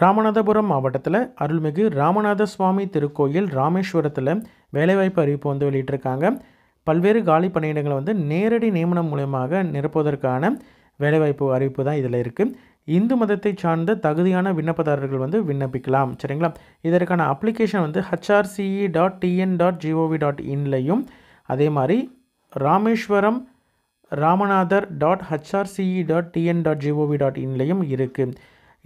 ராமநாதபுரம் மாவட்டத்தில் அருள்மிகு ராமநாத சுவாமி திருக்கோயில் ராமேஸ்வரத்தில் வேலைவாய்ப்பு அறிவிப்பு வந்து வெளியிட்டிருக்காங்க. பல்வேறு காலி பணியிடங்களை வந்து நேரடி நியமனம் மூலமாக நிரப்புவதற்கான வேலைவாய்ப்பு அறிவிப்பு தான் இதில் இருக்குது. இந்து மதத்தை சார்ந்த தகுதியான விண்ணப்பதாரர்கள் வந்து விண்ணப்பிக்கலாம். சரிங்களா? இதற்கான அப்ளிகேஷன் வந்து hrce.tn.gov.inலையும் அதே மாதிரி ராமேஸ்வரம் ramanadar.hrce.tn.gov.inலையும் இருக்குது.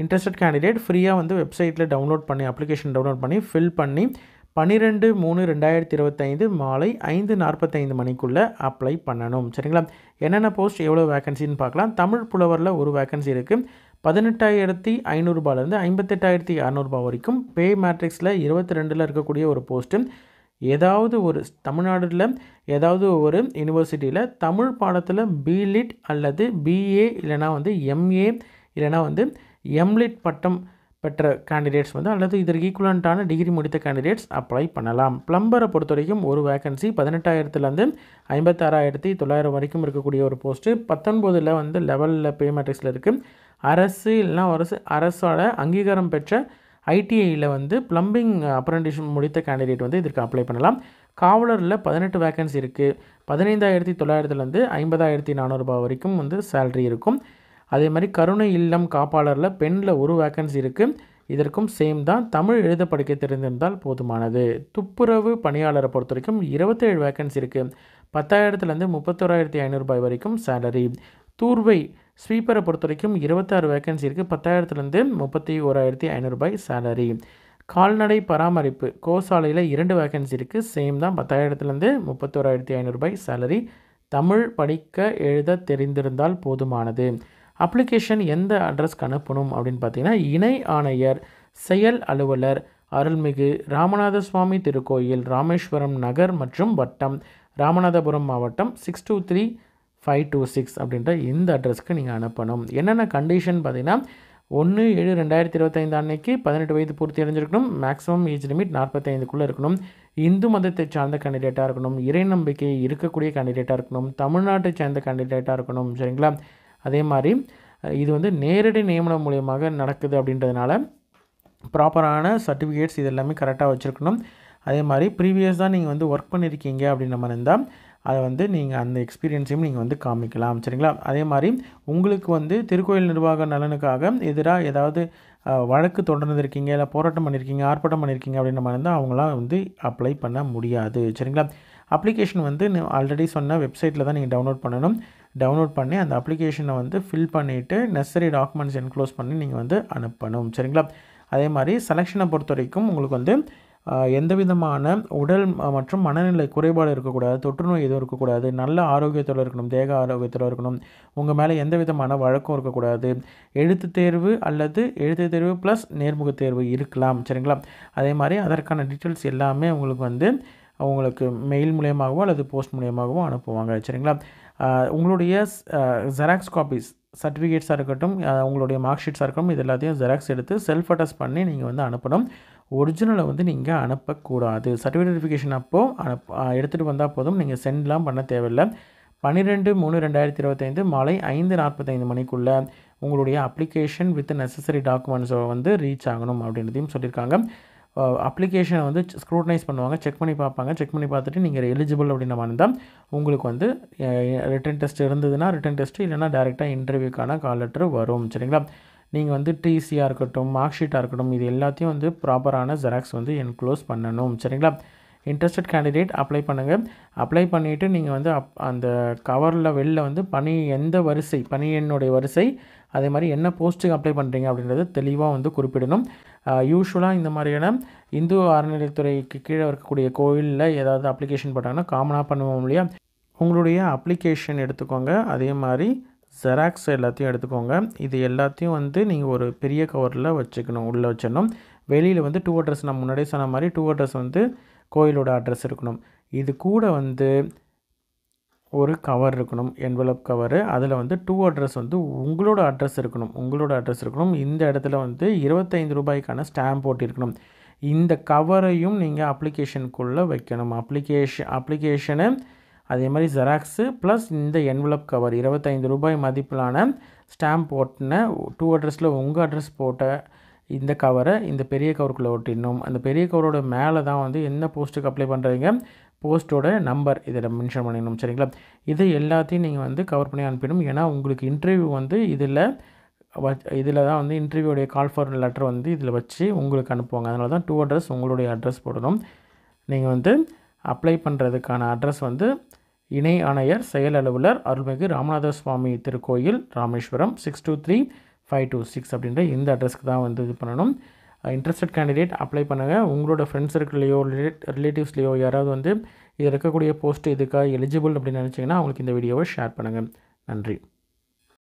இன்ட்ரெஸ்டட் கேண்டிடேட் ஃப்ரீயாக வந்து வெப்சைட்டில் டவுன்லோட் பண்ணி அப்ளிகேஷன் டவுன்லோட் பண்ணி ஃபில் பண்ணி 12/3/2025 மாலை 5:45 மணிக்குள்ளே அப்ளை பண்ணணும். சரிங்களா? என்னென்ன போஸ்ட் எவ்வளோ வேக்கன்சின்னு பார்க்கலாம். தமிழ் புலவரில் ஒரு வேக்கன்சி இருக்குது. 18,500 58,600 வரைக்கும். பே மேட்ரிக்ஸில் 22 இருக்கக்கூடிய ஒரு போஸ்ட்டு. ஏதாவது ஒரு தமிழ்நாட்டில் ஏதாவது ஒரு யூனிவர்சிட்டியில் தமிழ் பாடத்தில் பிலிட் அல்லது பிஏ இல்லைனா வந்து எம்ஏ இல்லைனா வந்து எம்லிட் பட்டம் பெற்ற கேண்டிடேட்ஸ் வந்து அல்லது இதற்கு ஈக்குவலண்ட்டான டிகிரி முடித்த கேண்டிடேட்ஸ் அப்ளை பண்ணலாம். ப்ளம்பரை பொறுத்த வரைக்கும் ஒரு வேக்கன்சி 18,000 56,900 வரைக்கும் இருக்கக்கூடிய ஒரு போஸ்ட்டு. 19 வந்து லெவலில் பே மேட்ரிக்ஸில் இருக்குது. அரசு இல்லைனா அரசோட அங்கீகாரம் பெற்ற ஐடிஐயில் வந்து ப்ளம்பிங் அப்ரெண்டிஸ்ஷிப் முடித்த கேண்டிடேட் வந்து இதற்கு அப்ளை பண்ணலாம். காவலரில் 18 வேக்கன்சி இருக்குது. 15,900 50,400 வரைக்கும் வந்து சேலரி இருக்கும். அதே மாதிரி கருணை இல்லம் காப்பாளரில் பெண்ணில் ஒரு வேக்கன்சி இருக்குது. இதற்கும் சேம் தான். தமிழ் எழுத படிக்க தெரிந்திருந்தால் போதுமானது. துப்புரவு பணியாளரை பொறுத்த வரைக்கும் 27 வேக்கன்சி இருக்குது. 10,000 31,500 வரைக்கும் சேலரி. தூர்வை ஸ்வீப்பரை பொறுத்த வரைக்கும் 26 வேக்கன்சி இருக்குது. 10,000 31,500 சேலரி. கால்நடை பராமரிப்பு கோசாலையில் 2 வேக்கன்சி இருக்குது. சேம் தான். 10,000 31,500 சேலரி. தமிழ் படிக்க எழுத தெரிந்திருந்தால் போதுமானது. அப்ளிகேஷன் எந்த அட்ரஸ்க்கு அனுப்பணும் அப்படின்னு பார்த்தீங்கன்னா, இணை ஆணையர் செயல் அலுவலர் அருள்மிகு ராமநாத சுவாமி திருக்கோயில் ராமேஸ்வரம் நகர் மற்றும் வட்டம் ராமநாதபுரம் மாவட்டம் 623526 அப்படின்ற இந்த அட்ரஸ்க்கு நீங்கள் அனுப்பணும். என்னென்ன கண்டிஷன் பார்த்தீங்கன்னா, 1/7/2025 அன்னைக்கு 18 வயது பூர்த்தி அடைஞ்சிருக்கணும். மேக்ஸிமம் ஏஜ் லிமிட் 45க்குள்ளே இருக்கணும். இந்து மதத்தை சார்ந்த கேண்டிடேட்டாக இருக்கணும். இறை நம்பிக்கை இருக்கக்கூடிய கேண்டிடேட்டாக இருக்கணும். தமிழ்நாட்டை சார்ந்த கேண்டிடேட்டாக இருக்கணும். சரிங்களா? அதே மாதிரி இது வந்து நேரடி நியமனம் மூலியமாக நடக்குது அப்படின்றதுனால ப்ராப்பரான சர்டிஃபிகேட்ஸ் இது எல்லாமே கரெக்டாக வச்சுருக்கணும். அதே மாதிரி ப்ரீவியஸாக நீங்கள் வந்து ஒர்க் பண்ணியிருக்கீங்க அப்படின்ற மாதிரி இருந்தால் அதை வந்து நீங்கள் அந்த எக்ஸ்பீரியன்ஸையும் நீங்கள் வந்து காமிக்கலாம். சரிங்களா? அதே மாதிரி உங்களுக்கு வந்து திருக்கோயில் நிர்வாக நலனுக்காக எதிராக ஏதாவது வழக்கு தொடர்ந்துருக்கீங்க, இல்லை போராட்டம் பண்ணியிருக்கீங்க, ஆர்ப்பாட்டம் பண்ணியிருக்கீங்க அப்படின்ற மாதிரி இருந்தால் அவங்களாம் வந்து அப்ளை பண்ண முடியாது. சரிங்களா? அப்ளிகேஷன் வந்து ஆல்ரெடி சொன்ன வெப்சைட்டில் தான் நீங்கள் டவுன்லோட் பண்ணணும். டவுன்லோட் பண்ணி அந்த அப்ளிகேஷனை வந்து ஃபில் பண்ணிவிட்டு நெசசரி டாக்குமெண்ட்ஸ் என்க்ளோஸ் பண்ணி நீங்கள் வந்து அனுப்பணும். சரிங்களா? அதே மாதிரி செலெக்ஷனை பொறுத்த வரைக்கும் உங்களுக்கு வந்து எந்த விதமான உடல் மற்றும் மனநிலை குறைபாடு இருக்கக்கூடாது, தொற்றுநோய் எதுவும் இருக்கக்கூடாது, நல்ல ஆரோக்கியத்தோடு இருக்கணும், தேக ஆரோக்கியத்தோடு இருக்கணும், உங்கள் மேலே எந்த விதமான வழக்கம் இருக்கக்கூடாது, எழுத்துத் தேர்வு அல்லது எழுத்துத் தேர்வு ப்ளஸ் நேர்முகத் தேர்வு இருக்கலாம். சரிங்களா? அதே மாதிரி அதற்கான டீட்டெயில்ஸ் எல்லாமே உங்களுக்கு மெயில் மூலியமாகவோ அல்லது போஸ்ட் மூலியமாகவோ அனுப்புவாங்க. சரிங்களா? உங்களுடைய ஜெராக்ஸ் காப்பீஸ் சர்டிஃபிகேட்ஸாக இருக்கட்டும், உங்களுடைய மார்க் ஷீட்ஸாக இருக்கட்டும், இது எல்லாத்தையும் ஜெராக்ஸ் எடுத்து செல்ஃப் அட்டஸ்ட் பண்ணி நீங்கள் வந்து அனுப்பணும். ஒரிஜினலை வந்து நீங்கள் அனுப்பக்கூடாது. சர்டிஃபிகேட் வெரிஃபிகேஷன் அப்போது எடுத்துகிட்டு வந்தால் போதும். நீங்கள் சென்ட்லாம் பண்ண தேவையில்லை. 12/3/2025 மாலை 5:45 மணிக்குள்ளே உங்களுடைய அப்ளிகேஷன் வித் நெசசரி டாக்குமெண்ட்ஸை வந்து ரீச் ஆகணும் அப்படின்றதையும் சொல்லியிருக்காங்க. அப்ளிகேஷனை வந்து ஸ்க்ரூட்டனைஸ் பண்ணுவாங்க, செக் பண்ணி பார்ப்பாங்க. செக் பண்ணி பார்த்துட்டு நீங்கள் எலிஜிபிள் அப்படின்ற மாதிரி இருந்தால் உங்களுக்கு வந்து ரிட்டன் டெஸ்ட் இருந்ததுன்னா ரிட்டன் டெஸ்ட்டு, இல்லைனா டேரெக்டாக இன்டர்வியூக்கான கால் லெட்டர் வரும். சரிங்களா? நீங்கள் வந்து டிசியாக இருக்கட்டும், மார்க் ஷீட்டாக இருக்கட்டும், இது எல்லாத்தையும் வந்து ப்ராப்பரான ஜெராக்ஸ் வந்து என்க்ளோஸ் பண்ணணும். சரிங்களா? இன்ட்ரெஸ்டட் கேண்டிடேட் அப்ளை பண்ணுங்கள். அப்ளை பண்ணிவிட்டு நீங்கள் வந்து அந்த கவரில் வெளில வந்து எந்த வரிசை பணி எண்ணுடைய வரிசை, அதே மாதிரி என்ன போஸ்ட்டுக்கு அப்ளை பண்ணுறீங்க அப்படின்றத தெளிவாக வந்து குறிப்பிடணும். யூஸ்வலாக இந்த மாதிரியான இந்து அறநிலையத்துறைக்கு கீழே இருக்கக்கூடிய கோயிலில் ஏதாவது அப்ளிகேஷன் போட்டாங்கன்னா காமனாக பண்ணுவோம் இல்லையா? உங்களுடைய அப்ளிகேஷன் எடுத்துக்கோங்க. அதே மாதிரி ஜெராக்ஸ் எல்லாத்தையும் எடுத்துக்கோங்க. இது எல்லாத்தையும் வந்து நீங்கள் ஒரு பெரிய கவரில் வச்சுக்கணும், உள்ளே வச்சிடணும். வெளியில் வந்து 2 அட்ரஸ், நான் முன்னாடியே சொன்ன மாதிரி 2 அட்ரஸ் வந்து கோயிலோட அட்ரஸ் இருக்கணும். இது கூட வந்து ஒரு கவர் இருக்கணும், என்வலப் கவரு. அதில் வந்து 2 அட்ரஸ் வந்து உங்களோட அட்ரஸ் இருக்கணும். இந்த இடத்துல வந்து ₹25 ஸ்டாம்ப் போட்டிருக்கணும். இந்த கவரையும் நீங்கள் அப்ளிகேஷனுக்குள்ளே வைக்கணும். அப்ளிகேஷனு அதே மாதிரி ஜெராக்ஸு ப்ளஸ் இந்த என்வலப் கவர் ₹25 மதிப்பிலான ஸ்டாம்ப் போட்டின 2 அட்ரஸில் உங்கள் அட்ரஸ் போட்ட இந்த கவரை இந்த பெரிய கவருக்குள்ளே ஒட்டிடணும். அந்த பெரிய கவரோட மேலே தான் வந்து என்ன போஸ்ட்டுக்கு அப்ளை பண்ணுறீங்க போஸ்ட்டோட நம்பர் இதில் மென்ஷன் பண்ணிடணும். சரிங்களா? இது எல்லாத்தையும் நீங்கள் வந்து கவர் பண்ணி அனுப்பிடணும். ஏன்னா உங்களுக்கு இன்டர்வியூ வந்து இதில் தான் வந்து இன்டர்வியூடைய கால் ஃபார் லெட்டர் வந்து இதில் வச்சு உங்களுக்கு அனுப்புவாங்க. அதனால தான் டூ அட்ரஸ் உங்களுடைய அட்ரஸ் போடணும். நீங்கள் வந்து அப்ளை பண்ணுறதுக்கான அட்ரஸ் வந்து இணை ஆணையர் செயல் அலுவலர் அருள்மிகு ராமநாத சுவாமி திருக்கோயில் ராமேஸ்வரம் 623526 அப்படின்ற இந்த அட்ரஸ்க்கு தான் வந்து இது பண்ணணும். இன்ட்ரெஸ்டட் கேண்டிடேட் அப்ளை பண்ணுங்கள். உங்களோட ஃப்ரெண்ட்ஸ் சர்க்கிள்லையோ ரிலேட்டிவ்ஸ்லையோ யாராவது வந்து இது இருக்கக்கூடிய போஸ்ட் இதுக்காக எலிஜிபிள் அப்படின்னு நினச்சிங்கன்னா அவங்களுக்கு இந்த வீடியோவை ஷேர் பண்ணுங்கள். நன்றி.